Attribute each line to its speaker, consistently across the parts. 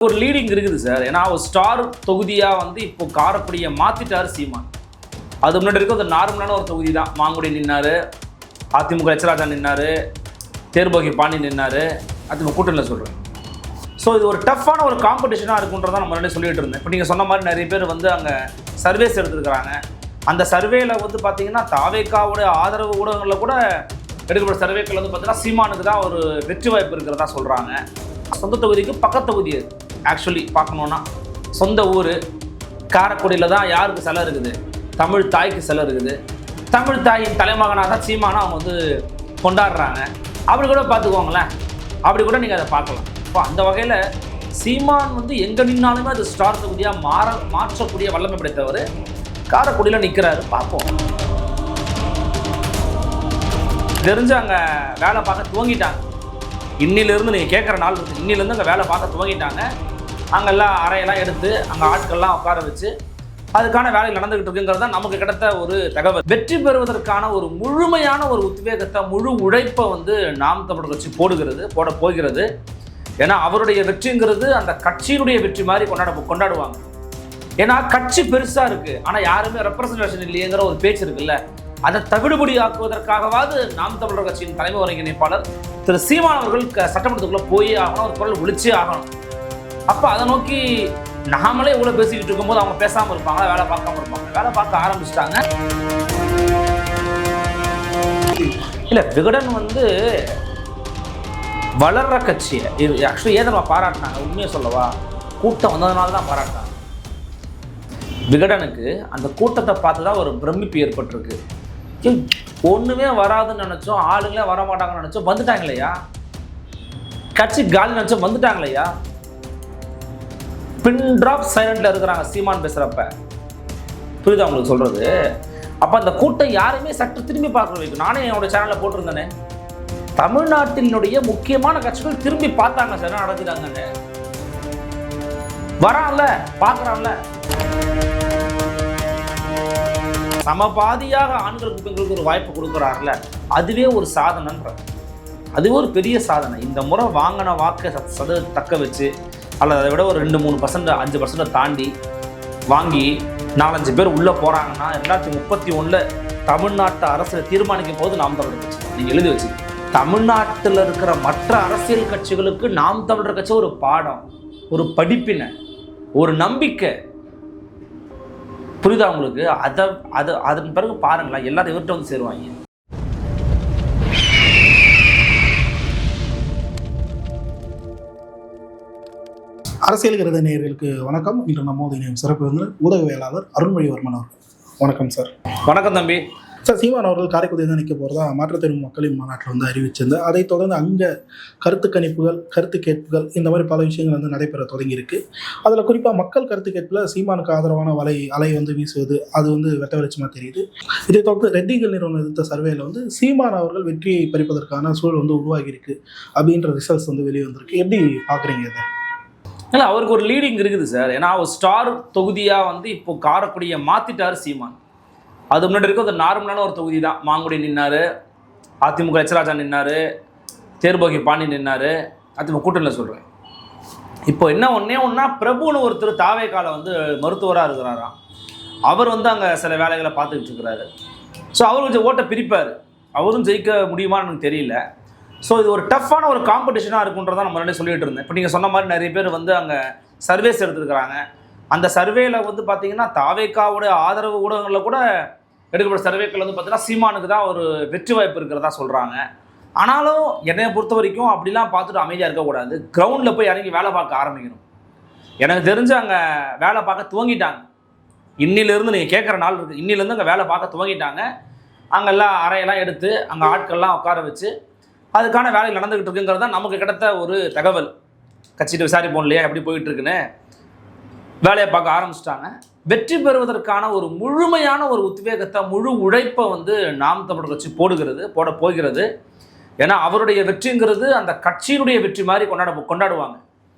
Speaker 1: ஒரு லீடிங் இருக்குது சார். ஏன்னா ஒரு ஸ்டார் தொகுதியா இப்போ காரைக்குடியை மாத்திட்டாரு சீமான். அது முன்னாடி இருக்க ஒரு நார்மலான ஒரு தொகுதி தான். மாங்குடி நின்னாரு, அதிமுக எச்ராஜா நின்னாரு, தேர்போகி பாண்டி நின்னாரு, அதிமுக கூட்டணியில் சொல்றேன். ஸோ இது ஒரு டஃப்பான ஒரு காம்படிஷனாக இருக்குன்றதான் நம்ம முன்னாடி சொல்லிட்டு இருந்தேன். இப்போ நீங்கள் சொன்ன மாதிரி நிறைய பேர் அங்கே சர்வேஸ் எடுத்துருக்கிறாங்க. அந்த சர்வேல பார்த்தீங்கன்னா தாவேக்காவோட ஆதரவு ஊடகங்களில் கூட எடுக்கப்பட்ட சர்வேக்கள் பார்த்தீங்கன்னா சீமானுக்கு தான் ஒரு வெற்றி வாய்ப்பு இருக்கிறதா சொல்கிறாங்க. சொந்த தொகுதிக்கு பக்கத்து தொகுதி அது. ஆக்சுவலி பார்க்கணுன்னா சொந்த ஊர் காரைக்குடியில் தான் யாருக்கு சிலை இருக்குது, தமிழ் தாய்க்கு சிலை இருக்குது. தமிழ் தாயின் தலைமகனாக தான் சீமானை அவங்க கொண்டாடுறாங்க. அப்படி கூட பார்த்துக்குவாங்களேன், அப்படி கூட நீங்கள் அதை பார்க்கலாம். இப்போ அந்த வகையில் சீமான் எங்கே நின்னாலுமே அது ஸ்டார் தொகுதியாக மாற்றக்கூடிய வல்லமை படைத்தவர் காரைக்குடியில் நிற்கிறாரு. பார்ப்போம். தெரிஞ்சு அங்கே வேலை பார்க்க துவங்கிட்டாங்க. இன்னிலிருந்து நீங்கள் கேட்குற நாள் இருக்குது. இன்னிலேருந்து அங்கே வேலை பார்க்க துவங்கிட்டாங்க. அங்கெல்லாம் அறையெல்லாம் எடுத்து அங்கே ஆட்கள்லாம் உட்கார வச்சு அதுக்கான வேலை நடந்துகிட்டு இருக்குங்கிறது தான் நமக்கு கிடைத்த ஒரு தகவல். வெற்றி பெறுவதற்கான ஒரு முழுமையான ஒரு உத்வேகத்தை, முழு உழைப்பை நாம் தமிழர் கட்சி போட போகிறது. ஏன்னா அவருடைய வெற்றிங்கிறது அந்த கட்சியினுடைய வெற்றி மாதிரி கொண்டாடுவாங்க. ஏன்னா கட்சி பெருசாக இருக்குது, ஆனால் யாருமே ரெப்ரசன்டேஷன் இல்லையேங்கிற ஒரு பேச்சு இருக்குல்ல. அதை தவிடுபடி ஆக்குவதற்காகவாது நாம் தமிழர் கட்சியின் தலைமை ஒருங்கிணைப்பாளர் திரு சீமான் அவர்கள் சட்டமன்றத்துக்குள்ளே போய் ஆகணும், ஒரு குரல் ஒழிச்சே ஆகணும். அப்போ அதை நோக்கி நாமளே இவ்வளோ பேசிக்கிட்டு இருக்கும்போது அவங்க பேசாமல் இருப்பாங்களா? வேலை பார்க்காம இருப்பாங்க. வேலை பார்க்க ஆரம்பிச்சிட்டாங்க. இல்லை, விகடன் வளர்ற கட்சியை ஆக்சுவலி ஏன் நம்ம பாராட்டினாங்க? உண்மையை சொல்லவா, கூட்டம் வந்ததுனால தான் பாராட்டினாங்க. விகடனுக்கு அந்த கூட்டத்தை பார்த்து தான் ஒரு பிரமிப்பு ஏற்பட்டிருக்கு. ஒன்றுமே வராதுன்னு நினச்சோம், ஆளுங்களே வரமாட்டாங்கன்னு நினச்சோம், வந்துட்டாங்களையா. கட்சி காலி நினச்சோம், வந்துட்டாங்களையா. பின் ட்ராப் சைலண்டில் இருக்கிறாங்க சீமான் பேசுகிறப்ப. புரியுதா உங்களுக்கு சொல்கிறது? அப்போ அந்த கூட்டம் யாருமே சற்று திரும்பி பார்க்க வைக்கும். நானே என்னோட சேனலில் போட்டிருந்தேனே, தமிழ்நாட்டினுடைய முக்கியமான கட்சிகள் திரும்பி பார்த்தாங்க சார், என்ன நடக்குதாங்கன்னு. வரான்ல, பார்க்குறான்ல. சமபாதியாக ஆண்களுக்கு பெண்களுக்கு ஒரு வாய்ப்பு கொடுக்குறாருல, அதுவே ஒரு சாதனைன்ற, அதுவே ஒரு பெரிய சாதனை. இந்த முறை வாங்கின வாக்கை தக்க வச்சு, அல்லது அதை விட ஒரு 2-3%, 5% தாண்டி வாங்கி 4-5 பேர் உள்ளே போகிறாங்கன்னா 2031 தமிழ்நாட்டு அரசு தீர்மானிக்கும் போது நாம் தமிழர் கட்சி. நீங்கள் எழுதி வச்சு, தமிழ்நாட்டில் இருக்கிற மற்ற அரசியல் கட்சிகளுக்கு நாம் தமிழர் கட்சி ஒரு பாடம், ஒரு படிப்பினை, ஒரு நம்பிக்கை. புரியுதா உங்களுக்கு? அதன் பிறகு பாருங்களேன், எல்லாரும் இவர்கிட்ட சேருவாங்க.
Speaker 2: அரசியல் கருத நேயர்களுக்கு வணக்கம். இன்று நம்மோடு இணையும் சிறப்பு ஊடகவியலாளர் அருண்மொழிவர்மன் அவர்கள். வணக்கம் சார்.
Speaker 1: வணக்கம் தம்பி.
Speaker 2: சார், சீமான் அவர்கள் காரைக்குடியில் தான் நிற்க போகிறதா மாற்றுத்திறன் மக்களின் மாநாட்டில் அறிவிச்சிருந்தார். அதைத் தொடர்ந்து அங்கே கருத்து கணிப்புகள், கருத்து கேட்புகள், இந்த மாதிரி பல விஷயங்கள் நடைபெற தொடங்கியிருக்கு. அதில் குறிப்பாக மக்கள் கருத்து கேட்பில் சீமானுக்கு ஆதரவான அலை வீசுவது அது வெட்ட வெளிச்சமாக தெரியுது. இதை தொடர்ந்து ரெட்டிகள் நிறுவனம் எடுத்த சர்வேல சீமான் அவர்கள் வெற்றியை பறிப்பதற்கான சூழல் உருவாகியிருக்கு அப்படின்ற ரிசல்ட்ஸ் வெளியே வந்திருக்கு. எப்படி பார்க்குறீங்க இதை?
Speaker 1: இல்லை, அவருக்கு ஒரு லீடிங் இருக்குது சார். ஏன்னா ஒரு ஸ்டார் தொகுதியாக இப்போ காரைக்குடியை மாற்றிட்டாரு சீமான். அது முன்னாடி இருக்க ஒரு நார்மலான ஒரு தொகுதி தான். மாங்குடி நின்னாரு, அதிமுக எச்ராஜா நின்னாரு, தேர்போகி பாண்டி நின்னாரு, அதிமுக கூட்டணியில் சொல்கிறேன். இப்போ ஒன்றா பிரபுன்னு ஒருத்தர் தாவேக்கால மருத்துவராக இருக்கிறாராம். அவர் அங்கே சில வேலைகளை பார்த்துக்கிட்டு இருக்கிறாரு. ஸோ அவர் கொஞ்சம் ஓட்டை பிரிப்பார். அவரும் ஜெயிக்க முடியுமான்னு எனக்கு தெரியல. ஸோ இது ஒரு டஃப்பான ஒரு காம்படிஷனாக இருக்குன்றதான் நம்ம முன்னாடி சொல்லிட்டு இருந்தேன். இப்போ நீங்கள் சொன்ன மாதிரி நிறைய பேர் அங்கே சர்வேஸ் எடுத்துருக்கிறாங்க. அந்த சர்வேல பார்த்தீங்கன்னா தாவேக்காவோட ஆதரவு ஊடகங்களில் கூட எடுக்கப்பட்ட சர்வேக்கள் பார்த்தீங்கன்னா சீமானுக்கு தான் ஒரு வெற்றி வாய்ப்பு இருக்கிறதா சொல்கிறாங்க. ஆனாலும் என்னையை பொறுத்த வரைக்கும் அப்படிலாம் பார்த்துட்டு அமைதியாக இருக்கக்கூடாது. கிரவுண்டில் போய் இறங்கி வேலை பார்க்க ஆரம்பிக்கணும். எனக்கு தெரிஞ்சு அங்கே வேலை பார்க்க துவங்கிட்டாங்க. இன்னிலிருந்து நீங்கள் கேட்குற நாள் இருக்குது. இன்னிலேருந்து அங்கே வேலை பார்க்க துவங்கிட்டாங்க. அங்கெல்லாம் அறையெல்லாம் எடுத்து அங்கே ஆட்கள்லாம் உட்கார வச்சு அதுக்கான வேலை நடந்துகிட்டு இருக்குங்கிறது தான் நமக்கு கிடைத்த ஒரு தகவல். கட்சிட்டு விசாரிப்போம் இல்லையா எப்படி போயிட்டுருக்குன்னு. வேலையை பார்க்க ஆரம்பிச்சிட்டாங்க. வெற்றி பெறுவதற்கான ஒரு முழுமையான ஒரு உத்வேகத்தை, முழு உழைப்பை நாம் தமிழர் கட்சி போட போகிறது. ஏன்னா அவருடைய வெற்றிங்கிறது அந்த கட்சியினுடைய வெற்றி மாதிரி கொண்டாடுவாங்க.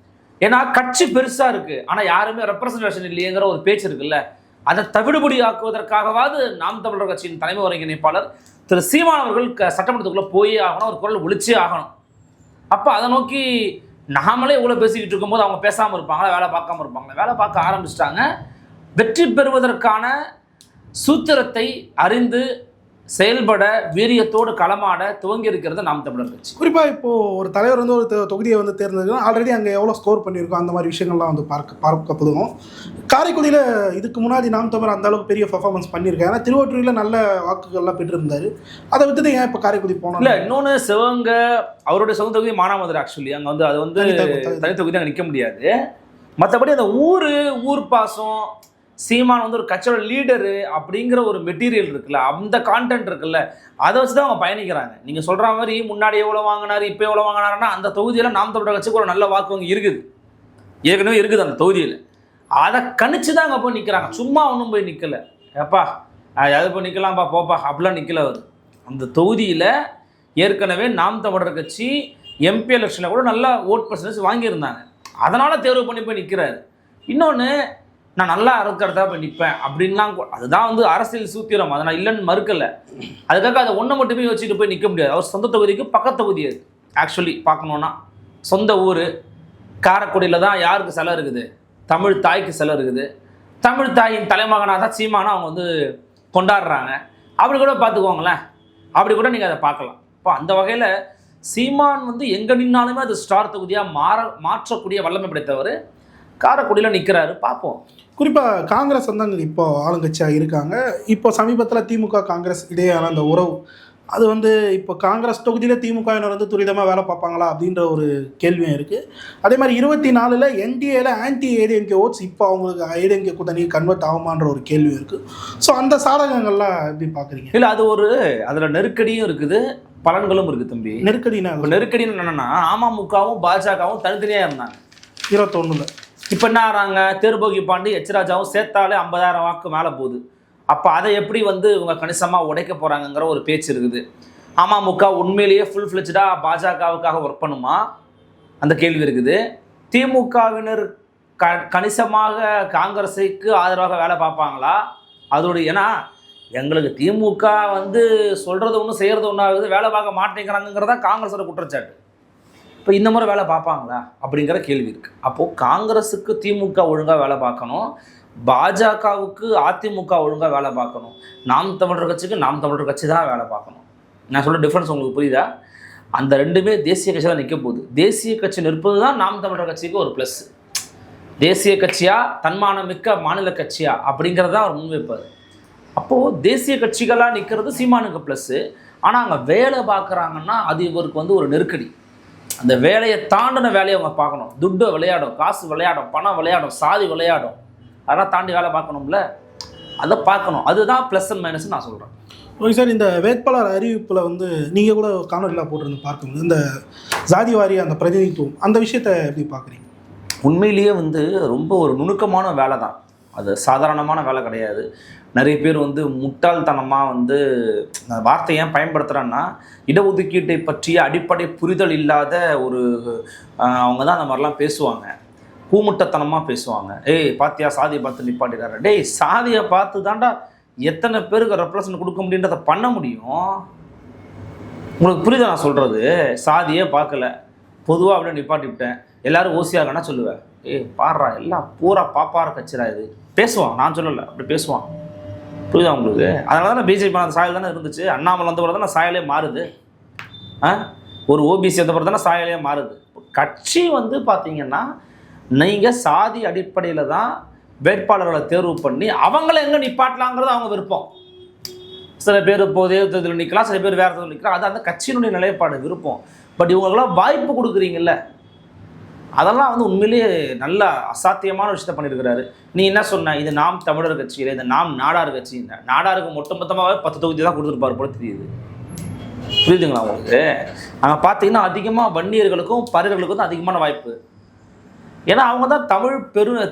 Speaker 1: ஏன்னா கட்சி பெருசாக இருக்குது, ஆனால் யாருமே ரெப்ரசன்டேஷன் இல்லையேங்கிற ஒரு பேச்சு இருக்குல்ல. அதை தவிடுபடி ஆக்குவதற்காகவாது நாம் தமிழர் கட்சியின் தலைமை ஒருங்கிணைப்பாளர் திரு சீமான் அவர்கள் சட்டமன்றத்துக்குள்ளே போய் ஆகணும், ஒரு குரல் ஒழிச்சே ஆகணும். அப்போ அதை நோக்கி நாமளே இவ்வளோ பேசிக்கிட்டு இருக்கும்போது அவங்க பேசாமல் இருப்பாங்களா, வேலை பார்க்காம இருப்பாங்களா? வேலை பார்க்க ஆரம்பிச்சிட்டாங்க. வெற்றி பெறுவதற்கான சூத்திரத்தை அறிந்து செயல்பட வீரியத்தோடு களமாட துவங்கி இருக்கிறது நாம் தமிழர் கட்சி.
Speaker 2: குறிப்பாக இப்போது ஒரு தலைவர் வந்து ஒரு தொகுதியை வந்து தேர்ந்தெடுக்கணும், ஆல்ரெடி அங்கே எவ்வளோ ஸ்கோர் பண்ணியிருக்கோம், அந்த மாதிரி விஷயங்கள்லாம் வந்து பார்க்கப்படும். காரைக்குடியில் இதுக்கு முன்னாடி நாம் தமிழர் அந்த அளவுக்கு பெரிய பர்ஃபார்மன்ஸ் பண்ணியிருக்காங்க. ஏன்னா திருவொற்றியூரில் நல்ல வாக்குகள்லாம் பெற்றிருந்தார். அதை விட்டுட்டு ஏன் இப்போ காரைக்குடி போனோம்?
Speaker 1: இல்லை, இன்னொன்று சிவங்க அவருடைய சொந்த தொகுதி மானாமதுரை. ஆக்சுவலி அங்கே வந்து அது வந்து தனி தொகுதி அங்கே நிற்க முடியாது. மற்றபடி அந்த ஊர் பாசம், சீமான் வந்து ஒரு கட்சியோட லீடரு அப்படிங்கிற ஒரு மெட்டீரியல் இருக்குல்ல, அந்த கான்டென்ட் இருக்குல்ல, அதை வச்சு தான் அவங்க பயணிக்கிறாங்க. நீங்கள் சொல்கிற மாதிரி முன்னாடி எவ்வளோ வாங்கினார், இப்போ எவ்வளோ வாங்கினாருன்னா அந்த தொகுதியில் நாம் தமிழர் கட்சிக்கு ஒரு நல்ல வாக்கு வங்கி இருக்குது, ஏற்கனவே இருக்குது அந்த தொகுதியில். அதை கணிச்சு தான் அங்கே போய் நிற்கிறாங்க. சும்மா ஒன்றும் போய் நிற்கலை. ஏப்பா அது போய் நிற்கலாம்ப்பா போப்பா அப்படிலாம் நிற்கல. அவர் அந்த தொகுதியில் ஏற்கனவே நாம் தமிழர் கட்சி எம்பி எலெக்ஷனில் கூட நல்லா ஓட் பர்சன்டேஜ் வாங்கியிருந்தாங்க. அதனால் தேர்வு பண்ணி போய் நிற்கிறாரு. இன்னொன்று, நான் நல்லா இருக்கிறதா போய் நிற்பேன் அப்படின்லாம், அதுதான் வந்து அரசியல் சூத்திரம். அதை நான் இல்லைன்னு மறுக்கலை. அதுக்காக அதை ஒன்றை மட்டுமே வச்சுட்டு போய் நிற்க முடியாது. அவர் சொந்த தொகுதிக்கு பக்கத்து தொகுதி அது. ஆக்சுவலி பார்க்கணுன்னா சொந்த ஊர் காரைக்குடியில் தான் யாருக்கு சிலை இருக்குது? தமிழ் தாய்க்கு சிலை இருக்குது. தமிழ் தாயின் தலைமகனாக தான் சீமானா அவங்க வந்து கொண்டாடுறாங்க. அப்படி கூட பார்த்துக்கோங்களேன், அப்படி கூட நீங்கள் அதை பார்க்கலாம். இப்போ அந்த வகையில் சீமான் வந்து எங்கே நின்னாலுமே அது ஸ்டார் தொகுதியாக மாற்றக்கூடிய வல்லமை படைத்தவர். காரைக்குடியில் நிற்கிறாரு, பார்ப்போம்.
Speaker 2: குறிப்பாக காங்கிரஸ் வந்து அங்கே இப்போ ஆளுங்கட்சியாக இருக்காங்க. இப்போ சமீபத்தில் திமுக காங்கிரஸ் இடையேயான அந்த உறவு, அது வந்து இப்போ காங்கிரஸ் தொகுதியில் திமுகவினர் வந்து துரிதமாக வேலை பார்ப்பாங்களா அப்படின்ற ஒரு கேள்வியும் இருக்குது. அதே மாதிரி 24 என்டிஏல ஆன்டி ஏடிஎம்கே ஓட்ஸ் இப்போ அவங்களுக்கு ஏடிஎம்கே கூட்டணி கன்வெர்ட் ஆகுமான்ற ஒரு கேள்வி இருக்குது. ஸோ அந்த சாதகங்கள்லாம் எப்படி பார்க்குறீங்க?
Speaker 1: இல்லை, அது ஒரு அதில் நெருக்கடியும் இருக்குது, பலன்களும் இருக்குது தம்பி. நெருக்கடின்னு என்னென்னா, அமமுகவும் பாஜகவும் தனித்தனியாக இருந்தாங்க
Speaker 2: 21.
Speaker 1: இப்போ என்ன ஆகிறாங்க? தேர்போகி பாண்டி எச்ராஜாவும் சேர்த்தாலே 50,000 வாக்கு மேலே போகுது. அப்போ அதை எப்படி வந்து இவங்க கணிசமாக உடைக்க போகிறாங்கங்கிற ஒரு பேச்சு இருக்குது. அமமுக உண்மையிலேயே ஃபுல் ஃப்ளெஜ்டாக பாஜகவுக்காக ஒர்க் பண்ணுமா? அந்த கேள்வி இருக்குது. திமுகவினர் கணிசமாக காங்கிரஸுக்கு ஆதரவாக வேலை பார்ப்பாங்களா? அதோடைய, ஏன்னா எங்களுக்கு திமுக வந்து சொல்கிறது ஒன்று செய்கிறது ஒன்று ஆகுது, வேலை பார்க்க மாட்டேங்கிறாங்கிறதா காங்கிரஸோட குற்றச்சாட்டு. இப்போ இந்த முறை வேலை பார்ப்பாங்களா அப்படிங்கிற கேள்வி இருக்குது. அப்போது காங்கிரஸுக்கு திமுக ஒழுங்காக வேலை பார்க்கணும், பாஜகவுக்கு அதிமுக ஒழுங்காக வேலை பார்க்கணும், நாம் தமிழர் கட்சிக்கு நாம் தமிழர் கட்சி தான் வேலை பார்க்கணும். நான் சொல்ல டிஃப்ரென்ஸ் உங்களுக்கு புரியுதா? அந்த ரெண்டுமே தேசிய கட்சி தான் நிற்க போகுது. தேசிய கட்சி நிற்பது தான் நாம் தமிழர் கட்சிக்கு ஒரு ப்ளஸ். தேசிய கட்சியா, தன்மானமிக்க மாநில கட்சியா அப்படிங்கிறத அவர் முன்வைப்பார். அப்போது தேசிய கட்சிகளாக நிற்கிறது சீமானுக்கு ப்ளஸ்ஸு. ஆனால் அங்கே வேலை பார்க்குறாங்கன்னா அது இவருக்கு வந்து ஒரு நெருக்கடி. அந்த வேலையை தாண்டின வேலையை அவங்க பார்க்கணும். துட்டு விளையாடும், காசு விளையாடும், பணம் விளையாடும், சாதி விளையாடும். அதெல்லாம் தாண்டி வேலை பார்க்கணும்ல, அதை பார்க்கணும். அதுதான் ப்ளஸ் அண்ட் மைனஸ் நான் சொல்கிறேன்.
Speaker 2: ஓகே சார், இந்த வேட்பாளர் அறிவிப்பில் வந்து நீங்கள் கூட காணொலியில் போட்டிருந்து பார்க்கும்போது இந்த ஜாதி வாரிய அந்த பிரதிநிதித்துவம், அந்த விஷயத்தை எப்படி பார்க்குறீங்க?
Speaker 1: உண்மையிலேயே வந்து ரொம்ப ஒரு நுணுக்கமான வேலை தான் அது, சாதாரணமான வேலை கிடையாது. நிறைய பேர் வந்து முட்டாள்தனமாக வந்து வார்த்தை ஏன் பயன்படுத்துகிறான்னா, இடஒதுக்கீட்டை பற்றிய அடிப்படை புரிதல் இல்லாத ஒரு அவங்க தான் அந்த மாதிரிலாம் பேசுவாங்க. பூமுட்டத்தனமாக பேசுவாங்க. ஏய் பாத்தியா சாதியை பார்த்து நிப்பாட்டிடுறாரு. டேய், சாதியை பார்த்து தாண்டா எத்தனை பேருக்கு ரெப்ரசன்ட் கொடுக்க முடியுன்றதை பண்ண முடியும். உங்களுக்கு புரியுதா நான் சொல்கிறது? சாதியே பார்க்கல, பொதுவாக அப்படியே நிப்பாட்டி விட்டேன், எல்லோரும் ஓசியாகனா சொல்லுவேன். ஏய் பாடுறா, எல்லாம் பூரா பாப்பார கட்சிடா இது, பேசுவான். நான் சொல்லலை, அப்படி பேசுவான். புரியுதா உங்களுக்கு? அதனால தானே பிஜேபி அந்த சாயல் தானே இருந்துச்சு. அண்ணாமலை வந்த பிறகு தானே சாயலே மாறுது. ஒரு ஓபிசி வந்த பிறகு தானே சாயலே மாறுது. கட்சி வந்து பார்த்தீங்கன்னா, நீங்கள் சாதி அடிப்படையில் தான் வேட்பாளர்களை தேர்வு பண்ணி அவங்கள எங்கே நிப்பாட்டலாங்கிறது அவங்க விருப்பம். சில பேர் இப்போதே தேர்தலில் நிற்கலாம், சில பேர் வேறு தேர்தல் நிற்கலாம். அது அந்த கட்சியினுடைய நிலைப்பாடு, விருப்பம். பட் இவங்களுக்கெல்லாம் வாய்ப்பு கொடுக்குறீங்கல்ல, அதெல்லாம் வந்து உண்மையிலேயே நல்ல அசாத்தியமான விஷயத்தை பண்ணியிருக்கிறாரு. நீ என்ன சொன்ன, இது நாம் தமிழர் கட்சியில், இது நாம் நாடார் கட்சி. நாடாருக்கு மொத்தமாகவே 10 தொகுதி தான் கொடுத்துருப்பாரு போல தெரியுது. புரியுதுங்களா உங்களுக்கு? அங்கே பார்த்தீங்கன்னா அதிகமாக வன்னியர்களுக்கும் பறையர்களுக்கும் தான் அதிகமான வாய்ப்பு. ஏன்னா அவங்க தான்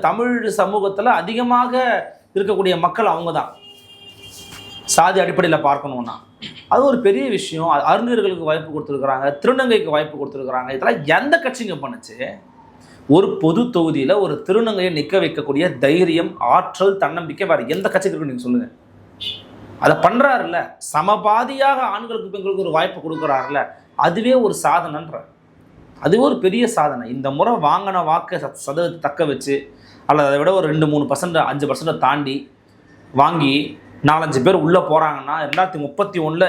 Speaker 1: தமிழ் சமூகத்தில் அதிகமாக இருக்கக்கூடிய மக்கள் அவங்க தான். சாதி அடிப்படையில் பார்க்கணுன்னா அது ஒரு பெரிய விஷயம். அறிஞர்களுக்கு வாய்ப்பு கொடுத்துருக்குறாங்க, திருநங்கைக்கு வாய்ப்பு கொடுத்துருக்குறாங்க. இதெல்லாம் எந்த கட்சிங்க பண்ணுச்சு? ஒரு பொது தொகுதியில் ஒரு திருநங்கையை நிற்க வைக்கக்கூடிய தைரியம், ஆற்றல், தன்னம்பிக்கை வேறு எந்த கட்சிக்கு இருக்குன்னு நீங்கள் சொல்லுங்கள். அதை பண்ணுறாருல்ல, சமபாதியாக ஆண்களுக்கு பெண்களுக்கு ஒரு வாய்ப்பு கொடுக்குறாருல, அதுவே ஒரு சாதனைன்ற. அது ஒரு பெரிய சாதனை. இந்த முறை வாங்கின வாக்கை சதவீதத்தை தக்க வச்சு, அல்லது அதை விட ஒரு 2-3%, 5% தாண்டி வாங்கி 4-5 பேர் உள்ளே போகிறாங்கன்னா 2031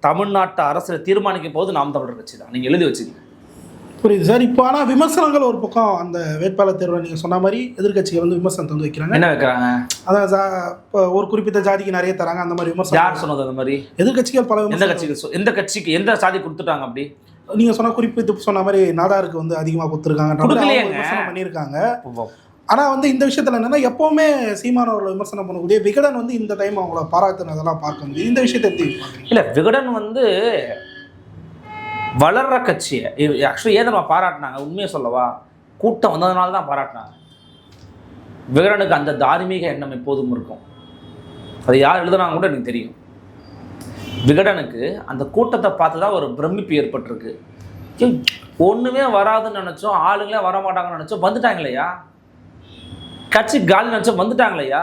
Speaker 1: தமிழ்நாட்டு அரசியல் தீர்மானிக்கும் போது நாம் தமிழர் கட்சி தான். நீங்கள் எழுதி வச்சுக்கங்க.
Speaker 2: புரியுது சார். இப்போ ஆனால் விமர்சனங்கள் ஒரு பக்கம், அந்த வேட்பாளர் தேர்வை நீங்கள் சொன்ன மாதிரி எதிர்கட்சிகள் வந்து விமர்சனத்தை வந்து வைக்கிறாங்க.
Speaker 1: என்ன வைக்கிறாங்க?
Speaker 2: அதான் இப்போ ஒரு குறிப்பிட்ட ஜாதிக்கு நிறைய தராங்க, அந்த மாதிரி விமர்சனம்.
Speaker 1: யார் சொன்னது அந்த மாதிரி?
Speaker 2: எதிர்கட்சிகள் பல
Speaker 1: எந்த கட்சிகள், எந்த கட்சிக்கு எந்த சாதி கொடுத்துட்டாங்க? அப்படி
Speaker 2: நீங்கள் சொன்ன குறிப்பிட்டு சொன்ன மாதிரி நாடாருக்கு வந்து அதிகமாக கொடுத்துருக்காங்க, விமர்சனம் பண்ணியிருக்காங்க. ஆனால் வந்து இந்த விஷயத்தில் என்னென்னா, எப்போவுமே சீமான் அவர்களை விமர்சனம் பண்ணக்கூடிய விகடன் வந்து இந்த டைம் அவங்கள பாராட்டுனதெல்லாம் பார்க்க முடியும். இந்த விஷயத்தை எப்படி பார்க்குறீங்க? இல்லை, விகடன் வந்து
Speaker 1: வளர்ற கட்சியை ஆக்சுவலி ஏன் நம்ம பாராட்டினாங்க? உண்மையை சொல்லவா, கூட்டம் வந்ததுனால தான் பாராட்டினாங்க. விகடனுக்கு அந்த தார்மீக எண்ணம் எப்போதும் இருக்கும். அது யார் எழுதுனாங்க கூட எனக்கு தெரியும். விகடனுக்கு அந்த கூட்டத்தை பார்த்து தான் ஒரு பிரமிப்பு ஏற்பட்டிருக்கு. ஒன்றுமே வராதுன்னு நினச்சோம், ஆளுங்களே வரமாட்டாங்கன்னு நினச்சோம், வந்துட்டாங்களையா. கட்சி காலி நினச்சோம், வந்துட்டாங்களையா.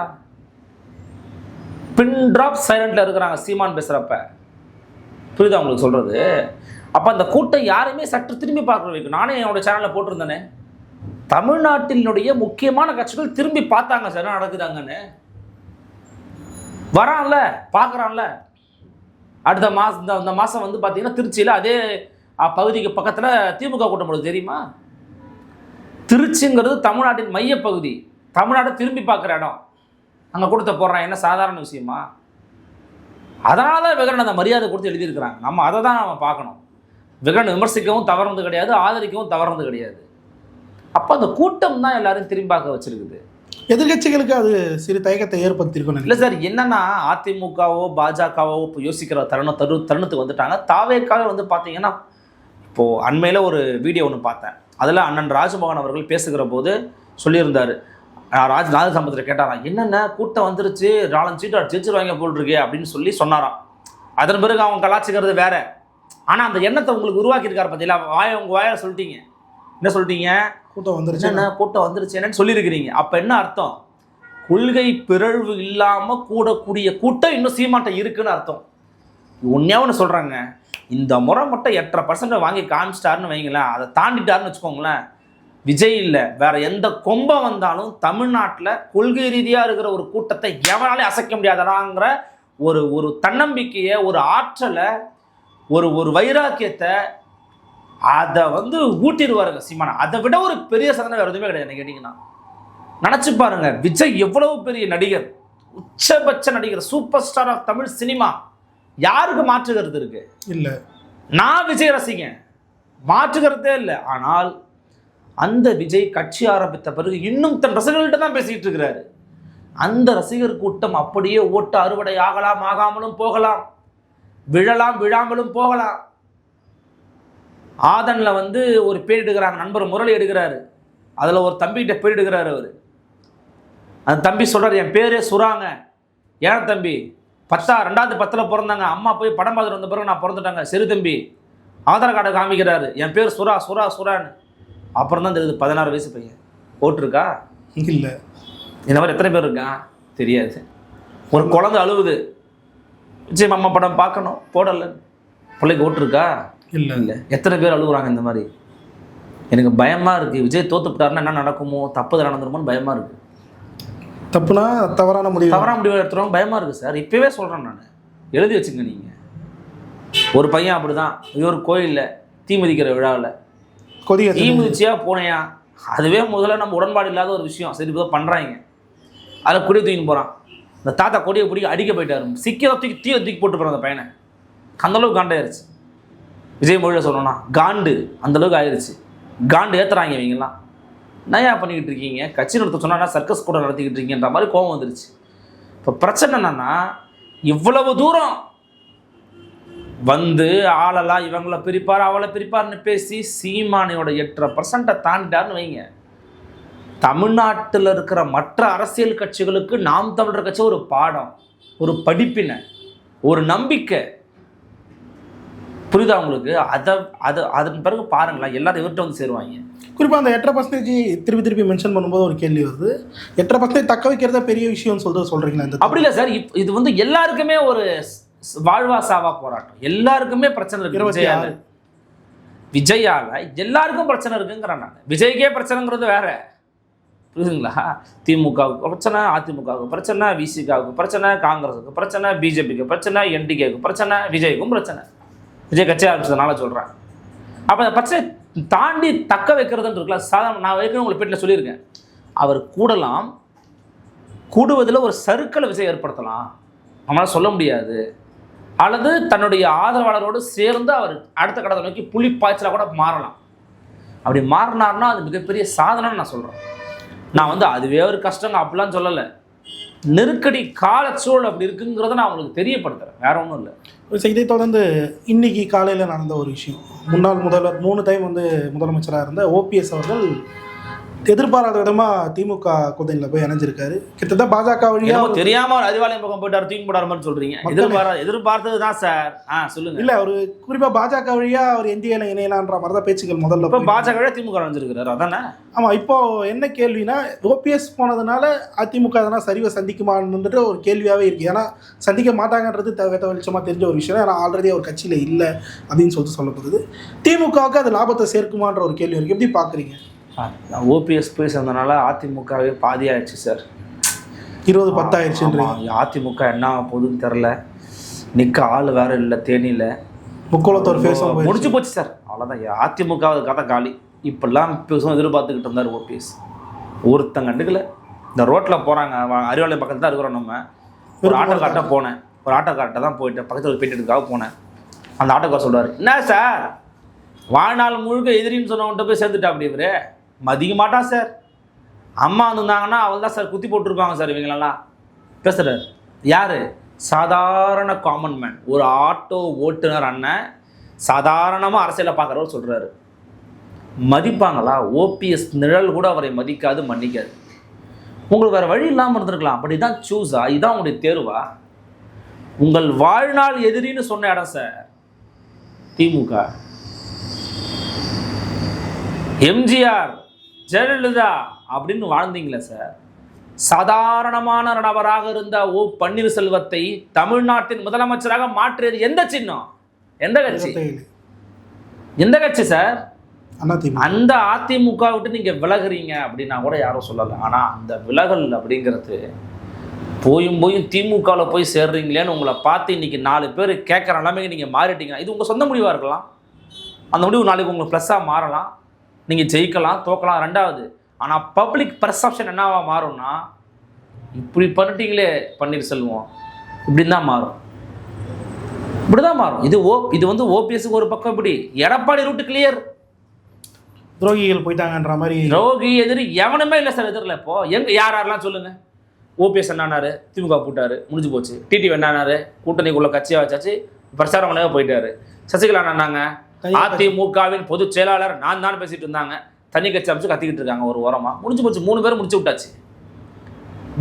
Speaker 1: பின் ட்ராப் சைலண்டில் இருக்கிறாங்க சீமான் பேசுகிறப்ப. புரியுதா உங்களுக்கு சொல்கிறது? அப்போ அந்த கூட்டம் யாருமே சற்று திரும்பி பார்க்க வைக்கும். நானே என்னோட சேனலில் போட்டிருந்தேனே, தமிழ்நாட்டினுடைய முக்கியமான கட்சிகள் திரும்பி பார்த்தாங்க சார் என்ன நடக்குதாங்கன்னு. வரான்ல, பார்க்குறான்ல. அடுத்த மாதம் இந்த மாதம் வந்து பார்த்தீங்கன்னா திருச்சியில் அதே பகுதிக்கு பக்கத்தில் திமுக கூட்டம் போடுது தெரியுமா? திருச்சிங்கிறது தமிழ்நாட்டின் மையப்பகுதி, தமிழ்நாட்டை திரும்பி பார்க்குற இடம். அங்கே கொடுத்த போடுறான், என்ன சாதாரண விஷயமா? அதனால தான் விகடன் அந்த மரியாதை கொடுத்து எழுதியிருக்கிறாங்க. நம்ம அதை தான் நம்ம பார்க்கணும். விகடன் விமர்சிக்கவும் தவறுனது கிடையாது, ஆதரிக்கவும் தவறுனது கிடையாது. அப்போ அந்த கூட்டம் தான் எல்லாரும் திரும்பி பார்க்க வச்சிருக்குது.
Speaker 2: எதிர்கட்சிகளுக்கு அது சிறு தயக்கத்தை ஏற்படுத்தியிருக்கணும்.
Speaker 1: இல்லை சார், என்னன்னா அதிமுகவோ பாஜகவோ இப்போ யோசிக்கிற தருணத்துக்கு வந்துட்டாங்க. தாவேக்காவே வந்து பார்த்தீங்கன்னா, இப்போது அண்மையில் ஒரு வீடியோ ஒன்று பார்த்தேன். அதில் அண்ணன் ராஜ்மோகன் அவர்கள் பேசுகிற போது சொல்லியிருந்தார். ராஜ் சம்பத்தில் கேட்டாராம், என்னென்ன கூட்டம் வந்துருச்சு, 4 சீட்டு ஜெயிச்சிருவாங்க போல் இருக்கே அப்படின்னு சொன்னாராம். அதன் பிறகு அவங்க கலாச்சிக்கிறது வேற. ஆனால் அந்த எண்ணத்தை உங்களுக்கு உருவாக்கியிருக்காரு பார்த்தீங்களா? உங்கள் வாயால் சொல்லிட்டீங்க. என்ன சொல்லிட்டீங்க? கூட்டம் வந்துருச்சு, என்ன கூட்டம் வந்துருச்சு என்னன்னு சொல்லியிருக்கிறீங்க. அப்போ என்ன அர்த்தம்? கொள்கை பிறழ்வு இல்லாமல் கூடக்கூடிய கூட்டம் இன்னும் சீமாட்ட இருக்குன்னு அர்த்தம். ஒன்றே ஒன்று சொல்கிறாங்க, இந்த முறை மட்டும் 8% வாங்கி காமிச்சிட்டாருன்னு வைங்களேன், அதை தாண்டிட்டாருன்னு வச்சுக்கோங்களேன், விஜய் இல்லை வேற எந்த கொம்பம் வந்தாலும் தமிழ்நாட்டில் கொள்கை ரீதியாக இருக்கிற ஒரு கூட்டத்தை எவனாலே அசைக்க முடியாதடாங்கிற ஒரு தன்னம்பிக்கையை, ஒரு ஆற்றலை, ஒரு வைராக்கியத்தை அதை வந்து ஊட்டிடுவாருங்க சீமானா. அதை விட ஒரு பெரிய சாதனை வேறு எதுவுமே கிடையாது. கேட்டிங்கன்னா நினச்சி பாருங்க, விஜய் எவ்வளவு பெரிய நடிகர், உச்சபட்ச நடிகர், super star of Tamil cinema. யாருக்கு மாற்றுகிறது இருக்கு? இல்லை. நான் விஜய் ரசிகன், மாற்றுகிறதே இல்லை. ஆனால் அந்த விஜய் கட்சி ஆரம்பித்த பிறகு இன்னும் தன் ரசிகர்கள்ட்ட தான் பேசிக்கிட்டு இருக்கிறாரு. அந்த ரசிகர் கூட்டம் அப்படியே ஓட்டு அறுவடை ஆகலாம், ஆகாமலும் போகலாம், விழலாம், விழாமலும் போகலாம். ஆதனில் வந்து ஒரு பேர் எடுக்கிறாங்க, நண்பர் முரளி எடுக்கிறாரு. அதில் ஒரு தம்பிகிட்ட பேர் எடுக்கிறாரு. அவர் அந்த தம்பி சொல்கிறார், என் பேரே சுறாங்க. ஏன் தம்பி 2010 பிறந்தாங்க, அம்மா போய் படம் பார்த்துட்டு வந்த பிறகு நான் பிறந்துட்டாங்க. சரி தம்பி, ஆதார் கார்டை காமிக்கிறாரு, என் பேர் சுறான்னு. அப்புறம் தான் தெரியுது 16 வயசு பையன். ஓட்டுருக்கா? இல்லை. இந்த மாதிரி எத்தனை பேர் இருக்கான் தெரியாது. ஒரு குழந்தை அழுவுது, விஜய் அம்மா படம் பார்க்கணும், போடலை, பிள்ளைக்கு ஓட்டுருக்கா? இல்லை. எத்தனை பேர் அழுகுறாங்க இந்த மாதிரி. எனக்கு பயமாக இருக்குது, விஜய் தோத்துப்பிட்டாருன்னா என்ன நடக்குமோ, தப்பு நடந்துருமோன்னு பயமாக இருக்குது.
Speaker 2: தப்புனா தவறான முடிவு
Speaker 1: எடுத்துருவோம், பயமாக இருக்குது சார். இப்போவே சொல்கிறேன் நான், எழுதி வச்சுங்க நீங்கள். ஒரு பையன் அப்படி தான், இது ஒரு கோயிலில் தீ மிதிக்கிற விழாவில் தீ மிதிச்சியாக போனையா, அதுவே முதல்ல நம்ம உடன்பாடு இல்லாத ஒரு விஷயம். சரி இப்போ பண்ணுறாங்க, அதில் கொடியை தூக்கின்னு போகிறான். இந்த தாத்தா கொடியை பிடிக்க அடிக்க போயிட்டாரு, சிக்கிய தூக்கி போட்டு போகிறான் அந்த பையனை. அந்தளவுக்கு காண்டாயிருச்சு. விஜய் மொழியில் சொல்லணும்னா காண்டு அந்தளவுக்கு ஆயிடுச்சு. காண்டு ஏற்றுறாங்க இவங்கெல்லாம். நயா பண்ணிக்கிட்டு இருக்கீங்க, கட்சி நடத்த சொன்னா சர்க்கஸ் கூட நடத்திக்கிட்டு இருக்கீங்கன்ற மாதிரி கோபம் வந்துருச்சு. இப்போ பிரச்சனை என்னன்னா, இவ்வளவு தூரம் வந்து ஆளெல்லாம் இவங்களை பிரிப்பார் அவளை பிரிப்பார்னு பேசி சீமானியோட 8% தாண்டிட்டார்னு வைங்க, தமிழ்நாட்டில் இருக்கிற மற்ற அரசியல் கட்சிகளுக்கு நாம் தமிழர் கட்சி ஒரு பாடம், ஒரு படிப்பினை, ஒரு நம்பிக்கை. புரியுதா உங்களுக்கு? அதன் பிறகு பாருங்களேன், எல்லாரும் இவர்கிட்ட வந்து சேருவாங்க.
Speaker 2: குறிப்பாக அந்த 8% திருப்பி மென்ஷன் பண்ணும்போது ஒரு கேள்வி வருது, 8% தக்க வைக்கிறதா பெரிய விஷயம்னு சொல்கிறீங்களா?
Speaker 1: அப்படி இல்லை சார், இது வந்து எல்லாருக்குமே ஒரு வாழ்வா சாவா போராட்டம், எல்லாருக்குமே பிரச்சனை இருக்கு. விஜயால எல்லாருக்கும் பிரச்சனை இருக்குங்கிறேன் நான். விஜய்க்கே பிரச்சனைங்கிறது வேற, புரியுதுங்களா? திமுகவுக்கு பிரச்சனை, அதிமுகவுக்கு பிரச்சனை, விசிகாவுக்கு பிரச்சனை, காங்கிரஸுக்கு பிரச்சனை, பிஜேபிக்கு பிரச்சனை, என்டிகேக்கு பிரச்சனை, விஜய்க்கும் பிரச்சனை. விஜய் கட்சி ஆரம்பிச்சதுனால சொல்கிறேன். அப்போ அந்த பிரச்சனை தாண்டி தக்க வைக்கிறதுன்னு இருக்குல்ல, சாதாரண நான் ஏற்கனவே உங்களுக்கு பேட்டில் சொல்லியிருக்கேன். அவர் கூடலாம், கூடுவதில் ஒரு சறுக்கலை விஜய் ஏற்படுத்தலாம், நம்மளால் சொல்ல முடியாது. அல்லது தன்னுடைய ஆதரவாளரோடு சேர்ந்து அவர் அடுத்த கடத்தை நோக்கி புலி பாய்ச்சலாக கூட மாறலாம். அப்படி மாறினார்னா அது மிகப்பெரிய சாதனைன்னு நான் சொல்கிறேன். நான் வந்து அதுவே ஒரு கஷ்டங்க அப்படிலாம் சொல்லலை. நெருக்கடி காலச்சூழல் அப்படி இருக்குங்கிறத நான் அவங்களுக்கு தெரியப்படுத்துகிறேன், வேற ஒன்றும் இல்லை.
Speaker 2: இதை தொடர்ந்து இன்னைக்கு காலையில் நடந்த ஒரு விஷயம், முன்னாள் முதல்வர் 3 டைம் வந்து முதலமைச்சராக இருந்த ஓபிஎஸ் அவர்கள் எதிர்பாராத விதமாக திமுக கூட்டணியில் போய் இணைஞ்சிருக்காரு. கிட்டத்தட்ட பாஜக வழியாக
Speaker 1: தெரியாம ஒரு அறிவாலயம் பக்கம் போயிட்டார், தூக்கி போடாத மாதிரி சொல்றீங்க. எதிர்பார்த்தது தான் சார். சொல்லுங்க.
Speaker 2: இல்லை, அவர் குறிப்பாக பாஜக வழியாக அவர் என்டிஏல இணையலான்ற மாதிரி தான் பேச்சுக்கள் முதல்ல.
Speaker 1: இப்போ பாஜக வழியாக திமுக இணைஞ்சிருக்கிறாரு, அதானே?
Speaker 2: ஆமாம். இப்போ என்ன கேள்வினா, ஓபிஎஸ் போனதுனால அதிமுக எதனா சரிவை சந்திக்குமான்னுட்டு ஒரு கேள்வியாகவே இருக்குது. ஏன்னா சந்திக்க மாட்டாங்கன்றது வெட்ட வெளிச்சமாக தெரிஞ்ச ஒரு விஷயம். ஏன்னா ஆல்ரெடி அவர் கட்சியில் இல்லை அப்படின்னு சொல்லப்படுது. திமுகவுக்கு அது லாபத்தை சேர்க்குமான்ற ஒரு கேள்வி இருக்குது. எப்படி பார்க்குறீங்க?
Speaker 1: ஓபிஎஸ் போய் சேர்ந்தனால அதிமுகவே பாதியாயிடுச்சு சார்.
Speaker 2: 20-10 ஆயிடுச்சுன்றீங்க.
Speaker 1: அதிமுக என்ன போகுதுன்னு தெரில, நிற்க ஆள் வேற இல்லை, தேனியில்
Speaker 2: முக்கோலத்தோர் ஃபேஸும்
Speaker 1: முடிச்சு போச்சு சார். அவ்வளோதான், அதிமுக கதை காலி. இப்பெல்லாம் பேசுவோம் எதிர்பார்த்துக்கிட்டு இருந்தார் ஓபிஎஸ். ஒருத்தங்க கண்டுக்கல. இந்த ரோட்டில் போகிறாங்க, அறிவாலயம் பக்கத்தில் தான் இருக்கிறோம் நம்ம. ஒரு ஆட்டோக்கார்ட்ட போனேன், ஒரு ஆட்டோக்கார்ட்ட தான் போயிட்டேன், பக்கத்தில் ஒரு பேட்டிக்காக போனேன். அந்த ஆட்டோக்கார் சொல்கிறார், என்ன சார் வாழ்நாள் முழுக்க எதிரின்னு சொன்னவன்கிட்ட போய் சேர்ந்துட்டா அப்படி இவரு மதிக்க மாட்டான் சார். அம்மா வந்துருந்தாங்கன்னா அவள் தான் சார் குத்தி போட்டிருப்பாங்க சார் இவங்களெல்லாம் பேசுகிறார். யார்? சாதாரண காமன் மேன், ஒரு ஆட்டோ ஓட்டுநர் அண்ணன், சாதாரணமாக அரசியலை பார்க்குறவர் சொல்கிறாரு. மதிப்பாங்களா? ஓபிஎஸ் நிழல் கூட அவரை மதிக்காது, மன்னிக்காது. உங்களுக்கு வேறு வழி இல்லாமல் இருந்திருக்கலாம். அப்படி தான் சூஸா? இதுதான் உங்களுடைய தேர்வா? உங்கள் வாழ்நாள் எதிரின்னு சொன்ன இடம் சார் திமுக. எம்ஜிஆர், ஜெயலலிதா அப்படின்னு வாழ்ந்தீங்களே சார். சாதாரணமான நபராக இருந்த பன்னீர்செல்வத்தை தமிழ்நாட்டின் முதலமைச்சராக மாற்றியது எந்த சின்னம்? எந்த கட்சி? எந்த கட்சி சார்? அந்த அதிமுக விட்டு நீங்க விலகுறீங்க அப்படின்னா கூட யாரும் சொல்லலை. ஆனா அந்த விலகல் அப்படிங்கிறது போயும் திமுகவில் போய் சேர்றீங்களேன்னு உங்களை பார்த்து இன்னைக்கு 4 பேர் கேட்குற நிலைமைக்கு நீங்க மாறிட்டீங்கன்னா இது உங்க சொந்த முடிவாக இருக்கலாம். அந்த முடிவு நாளைக்கு உங்களுக்கு ப்ளஸ்ஸாக மாறலாம், நீங்கள் ஜெயிக்கலாம், தோக்கலாம். 2வது, ஆனால் பப்ளிக் பர்செப்ஷன் என்னவா மாறும்னா, இப்படி பண்ணிட்டீங்களே பன்னீர்செல்வம், இப்படின்னு தான் மாறும். இப்படி தான் மாறும். இது வந்து ஓபிஎஸ்க்கு ஒரு பக்கம். இப்படி எடப்பாடி ரூட்டு கிளியர்,
Speaker 2: துரோகிகள் போயிட்டாங்கன்ற மாதிரி.
Speaker 1: துரோகி எதிரி எவனுமே இல்லை சார் எதிரில். இப்போ யாரெல்லாம் சொல்லுங்க. ஓபிஎஸ் என்னானாரு? திமுக போட்டாரு, முடிஞ்சு போச்சு. டிடிவி என்னானாரு? கூட்டணிக்குள்ள கட்சியாக வச்சாச்சு, பிரச்சாரம் பண்ணவே போயிட்டாரு. சசிகலா என்னாங்க? அதிமுகவின் பொதுச் செயலாளர் நான் தான் பேசிட்டு இருந்தாங்க, தனி கட்சி அமைச்சு கத்திக்கிட்டு இருக்காங்க ஒரு ஓரமா. முடிஞ்சு போச்சு, 3 பேரும் முடிச்சு விட்டாச்சு.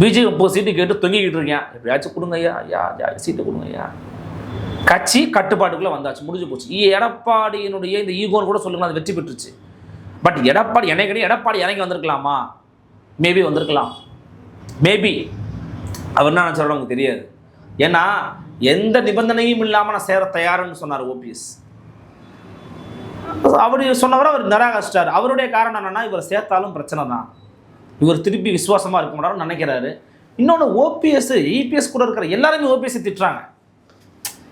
Speaker 1: பிஜேபி 30 சீட்டு கேட்டு தொங்கிக்கிட்டு இருக்கேன், எப்படியாச்சும் கொடுங்க ஐயா, ஐயா சீட்டு கொடுங்க ஐயா. கட்சி கட்டுப்பாட்டுக்குள்ள வந்தாச்சு, முடிஞ்சு போச்சு. எடப்பாடியினுடைய இந்த ஈகோன்னு கூட சொல்லுங்க, அது வெற்றி பெற்றுச்சு. பட் எடப்பாடி எடப்பாடி இறங்கி வந்திருக்கலாமா? மேபி வந்திருக்கலாம், மேபி. அவர் என்ன நினைச்சாலும் உங்களுக்கு தெரியாது. ஏன்னா எந்த நிபந்தனையும் இல்லாமல் நான் சேர தயாருன்னு சொன்னார் ஓபிஎஸ். அவர் சொன்னவரை அவர் நிராகரிச்சிட்டார். அவருடைய காரணம் என்னன்னா, இவர் சேர்த்தாலும் பிரச்சனை தான், இவர் திருப்பி விசுவாசமாக இருக்க மாட்டாருன்னு நினைக்கிறாரு. இன்னொன்று, ஓபிஎஸ் இபிஎஸ் கூட இருக்கிற எல்லாருமே ஓபிஎஸ் திட்டுறாங்க.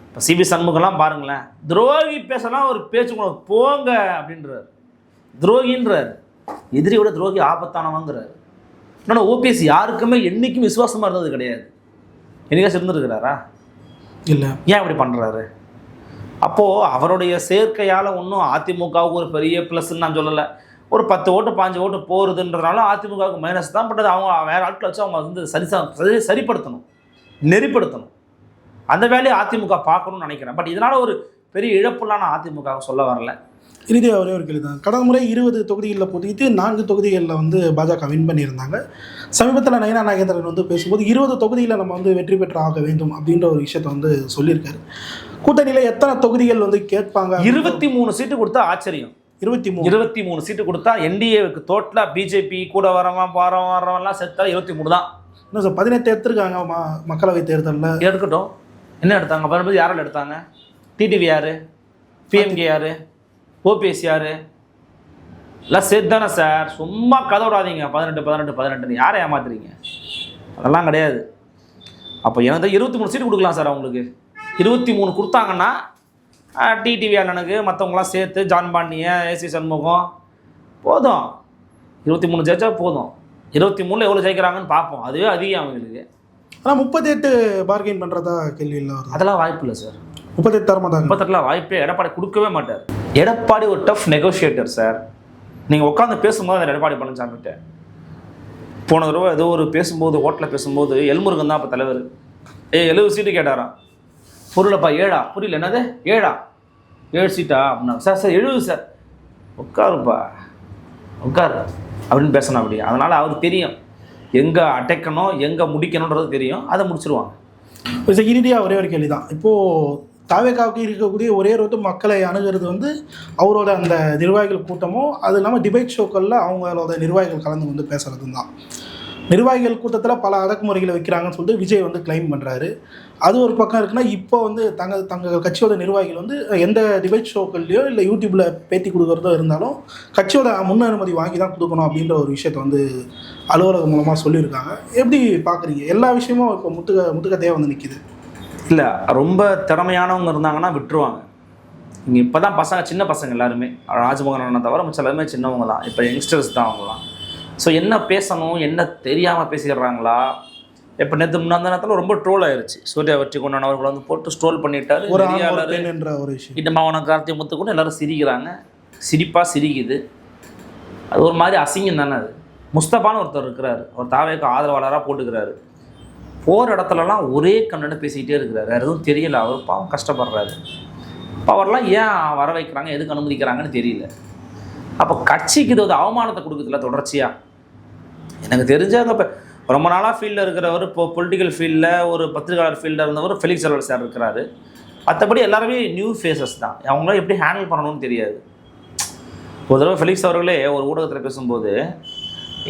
Speaker 1: இப்போ சிபி சண்முகம்லாம் பாருங்களேன், துரோகி பேசலாம் ஒரு பேச்சு போங்க அப்படின்றார், துரோகின்றார். எதிரியோட துரோகி ஆபத்தானவங்கிறார். இன்னொன்று, ஓபிஎஸ் யாருக்குமே என்றைக்கும் விசுவாசமாக இருந்தது கிடையாது. என்னைக்காச்சும் இருந்துருக்கிறாரா? இல்லை. ஏன் அப்படி பண்ணுறாரு? அப்போது அவருடைய சேர்க்கையால் ஒன்றும் அதிமுகவுக்கு ஒரு பெரிய ப்ளஸ்ன்னு நான் சொல்லலை. ஒரு 10 ஓட்டு 5 ஓட்டு போகிறதுன்றதுனால அதிமுகவுக்கு மைனஸ் தான். பட் அது அவங்க வேறு ஆட்களை வச்சு அவங்க வந்து சரிப்படுத்தணும், நெறிப்படுத்தணும். அந்த வேலையை அதிமுக பார்க்கணும்னு நினைக்கிறேன். பட் இதனால் ஒரு பெரிய இழப்புலாம் நான் அதிமுக சொல்ல வரல.
Speaker 2: இறுதியாக ஒரே ஒரு கேள்வி தான். கடந்த முறை 20 தொகுதிகளில் போட்டிட்டு 4 தொகுதிகளில் வந்து பாஜக வின் பண்ணியிருந்தாங்க. சமீபத்தில் நயனா நாகேந்திரன் வந்து பேசும்போது 20 தொகுதியில் நம்ம வந்து வெற்றி பெற்று ஆக வேண்டும் அப்படின்ற ஒரு விஷயத்தை வந்து சொல்லியிருக்காரு. கூட்டணியில் எத்தனை தொகுதிகள் வந்து கேட்பாங்க?
Speaker 1: 23 சீட்டு கொடுத்தா ஆச்சரியம். 23 சீட்டு கொடுத்தா என்டிஏவுக்கு டோட்டலாக பிஜேபி கூட வரவெல்லாம் சேர்த்தா 23 தான்.
Speaker 2: இன்னும் சார் 18 எடுத்துருக்காங்க மக்களவை தேர்தலில்.
Speaker 1: எடுக்கட்டும், என்ன எடுத்தாங்க? 18 யாரால் எடுத்தாங்க? டிடிவி யார்? பிஎம்கே யார்? ஓபிஎஸ் யார் எல்லாம் சேர்த்து தானே சார், சும்மா கதை விடாதீங்க 18 யாரை ஏமாத்துறீங்க, அதெல்லாம் கிடையாது. அப்போ எனக்கு 23 சீட்டு கொடுக்கலாம் சார் அவங்களுக்கு. 23 கொடுத்தாங்கன்னா டிடிவி அண்ணனுக்கு மற்றவங்களாம் சேர்த்து ஜான் பாண்டியன் ஏசி சண்முகம் போதும், 23 ஜெயிச்சா போதும். 23 எவ்வளோ ஜெயிக்கிறாங்கன்னு பார்ப்போம், அதுவே அதிகம் அவங்களுக்கு.
Speaker 2: ஆனால் 38 பார்கெயின் பண்ணுறதா கேள்வி இல்லை,
Speaker 1: அதெல்லாம் வாய்ப்பு இல்லை சார்.
Speaker 2: 38 தர மாட்டாங்க.
Speaker 1: 38 வாய்ப்பே எடப்பாடி கொடுக்கவே மாட்டார். எடப்பாடி ஒரு டஃப் நெகோஷியேட்டர் சார். நீங்கள் உட்காந்து பேசும்போது அந்த எடப்பாடி பழனிசாமிகிட்ட போன தடவை ஏதோ ஒரு பேசும்போது ஹோட்டலில் பேசும்போது எல்முருகன் தான் இப்போ தலைவர். 70 சீட்டு கேட்டாராம். பொருளப்பா 7 புரியல, என்னது 7 சீட்டா அப்படின்னா, சார் 70 சார், உட்காருப்பா உட்காரு அப்படின்னு பேசணும் அப்படி. அதனால் அவருக்கு தெரியும் எங்கே அடைக்கணும் எங்கே முடிக்கணுன்றது தெரியும், அதை முடிச்சிருவாங்க.
Speaker 2: இப்போ இறுதியாக ஒரே ஒரு கேள்வி தான். இப்போது தாவேகாவுக்கு இருக்கக்கூடிய ஒரே ரோட்டு மக்களை அணுகிறது வந்து அவரோட அந்த நிர்வாகிகள் கூட்டமும், அது இல்லாமல் டிபேட் ஷோக்களில் அவங்களோட நிர்வாகிகள் கலந்து வந்து பேசுகிறது தான். நிர்வாகிகள் கூட்டத்தில் பல அடக்குமுறைகளை வைக்கிறாங்கன்னு சொல்லிட்டு விஜய் வந்து கிளைம் பண்ணுறாரு. அது ஒரு பக்கம் இருக்குன்னா, இப்போ வந்து தங்கள் கட்சியோட நிர்வாகிகள் வந்து எந்த டிபேட் ஷோக்கள்லையோ இல்லை யூடியூப்பில் பேட்டி கொடுக்குறதோ இருந்தாலும் கட்சியோட முன் அனுமதி வாங்கி தான் கொடுக்கணும் அப்படின்ற ஒரு விஷயத்தை வந்து அலுவலகம் மூலமாக சொல்லியிருக்காங்க. எப்படி பார்க்குறீங்க? எல்லா விஷயமும் இப்போ முட்டுக்கத்தையாக வந்து நிற்கிது.
Speaker 1: இல்லை, ரொம்ப திறமையானவங்க இருந்தாங்கன்னா விட்டுருவாங்க. இங்கே இப்போ தான் பசங்க, சின்ன பசங்க எல்லாருமே, ராஜமோகன் அண்ணனை தவிர மிச்சம் எல்லாருமே சின்னவங்க தான், இப்போ யங்ஸ்டர்ஸ் தான் அவங்களாம். ஸோ என்ன பேசணும் என்ன தெரியாமல் பேசிடுறாங்களா. இப்போ நேற்று முன்னாடி நேரத்தில் ரொம்ப ட்ரோல் ஆயிடுச்சு. சூர்யா வெற்றி கொண்டான் அவர்களை வந்து போட்டு ஸ்ட்ரோல் பண்ணிட்டாரு.
Speaker 2: ஒரு விஷயம்
Speaker 1: இந்த மாவன கார்த்திகை முத்து கூட எல்லாரும் சிரிக்கிறாங்க, சிரிப்பாக சிரிக்குது. அது ஒரு மாதிரி அசிங்கம் தானே. அது முஸ்தபான்னு ஒருத்தர் இருக்கிறாரு, அவர் தாவேக்கு ஆதரவாளராக போட்டுக்கிறாரு. போகிற இடத்துலலாம் ஒரே கண்ணு பேசிக்கிட்டே இருக்கிறாரு, வேறு எதுவும் தெரியல. அவர் பாவம் கஷ்டப்படுறாரு. இப்போ அவரெல்லாம் ஏன் வர வைக்கிறாங்க, எதுக்கு அனுமதிக்கிறாங்கன்னு தெரியல. அப்போ கட்சிக்கு இது ஒரு அவமானத்தை கொடுக்குதுல தொடர்ச்சியாக. எனக்கு தெரிஞ்சவங்க இப்போ ரொம்ப நாளாக ஃபீல்டில் இருக்கிறவர், இப்போ பொலிட்டிக்கல் ஃபீல்டில் ஒரு பத்திரிகையாளர் ஃபீல்டில் இருந்தவர் ஃபெலிக்ஸ் அலுவல் சார் இருக்கிறாரு. மற்றபடி எல்லாருமே நியூ ஃபேஸஸ் தான். அவங்களாம் எப்படி ஹேண்டில் பண்ணணும்னு தெரியாது. ஒரு தடவை ஃபெலிக்ஸ் அவர்களே ஒரு ஊடகத்தில் பேசும்போது,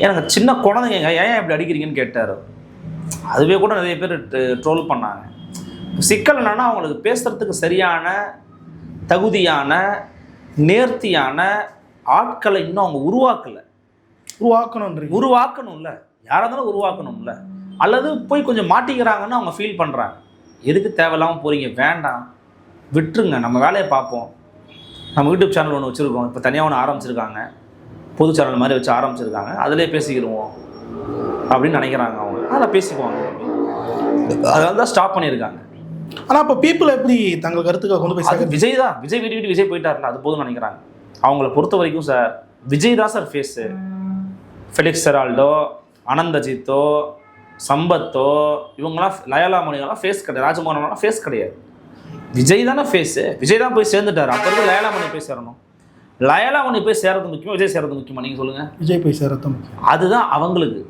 Speaker 1: எனக்கு சின்ன குழந்தைங்க ஏன் இப்படி அடிக்கிறீங்கன்னு கேட்டார். அதுவே கூட நிறைய பேர் ட்ரோல் பண்ணாங்க. சிக்கல் என்னன்னா, அவங்களுக்கு பேசுகிறதுக்கு சரியான தகுதியான நேர்த்தியான ஆட்களை இன்னும் அவங்க உருவாக்கணும்ல. யாராக இருந்தாலும் உருவாக்கணும்ல. அல்லது போய் கொஞ்சம் மாட்டிக்கிறாங்கன்னு அவங்க ஃபீல் பண்ணுறாங்க. எதுக்கு தேவையில்லாமல் போகிறீங்க, வேண்டாம் விட்டுருங்க, நம்ம வேலையை பார்ப்போம். நம்ம யூடியூப் சேனல் ஒன்று வச்சுருக்கோம், இப்போ தனியாக ஒன்று ஆரம்பிச்சிருக்காங்க, பொது சேனல் மாதிரி வச்சு ஆரம்பிச்சிருக்காங்க, அதிலே பேசிக்கிடுவோம் அப்படின்னு நினைக்கிறாங்க. அவங்க அதில் பேசிக்குவாங்க. அதை தான் ஸ்டாப் பண்ணியிருக்காங்க.
Speaker 2: ஆனால் இப்போ பீப்புள் எப்படி தங்கள் கருத்துக்களை கொண்டு போய்
Speaker 1: விஜய் தான், விஜய் வீட்டு விஜய் போயிட்டாருல, அது போதும் நினைக்கிறாங்க. அவங்கள பொறுத்த வரைக்கும் சார் விஜய் தான் சார் ஃபேஸு. ஃபெலிக்ஸ் செரால்டோ, அனந்தஜித்தோ, சம்பத்தோ, இவங்களாம் லயலாமணிகளாம் ஃபேஸ் கிடையாது, ராஜமோகன்லாம் ஃபேஸ் கிடையாது. விஜய் தானே ஃபேஸு. விஜய் தான் போய் சேர்ந்துட்டார். அப்போ இருந்து லயலாமணி போய் சேரணும். லயலாமணி போய் சேரது முக்கியமாக, விஜய் சேரது முக்கியமாக? நீங்கள் சொல்லுங்கள்.
Speaker 2: விஜய் போய் சேரது முக்கியம்,
Speaker 1: அதுதான் அவங்களுக்கு.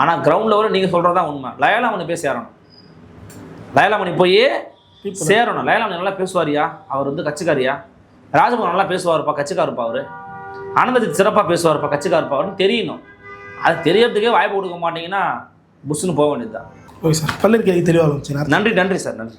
Speaker 1: ஆனால் கிரவுண்ட் லெவலில் நீங்கள் சொல்கிறது தான் உண்மை. லயலாமணி போய் சேரணும், லயலாமணி போய் சேரணும். லயலாமணி நல்லா பேசுவாரியா, அவர் வந்து கட்சிக்காரியா? ராஜமோகன் நல்லா பேசுவார்ப்பா, கட்சிக்காருப்பா. அவர் அனந்தஜித் சிறப்பாக பேசுவார்ப்பா, கட்சிக்காருப்பா அவருன்னு தெரியணும். அது தெரியறதுக்கே வாய்ப்பு கொடுக்க மாட்டீங்கன்னா புஷ்ஷுன்னு போக வேண்டியது தான்.
Speaker 2: ஓகே சார், பல்லர் கேள்வி தெளிவாக இருந்துச்சு.
Speaker 1: நன்றி சார், நன்றி.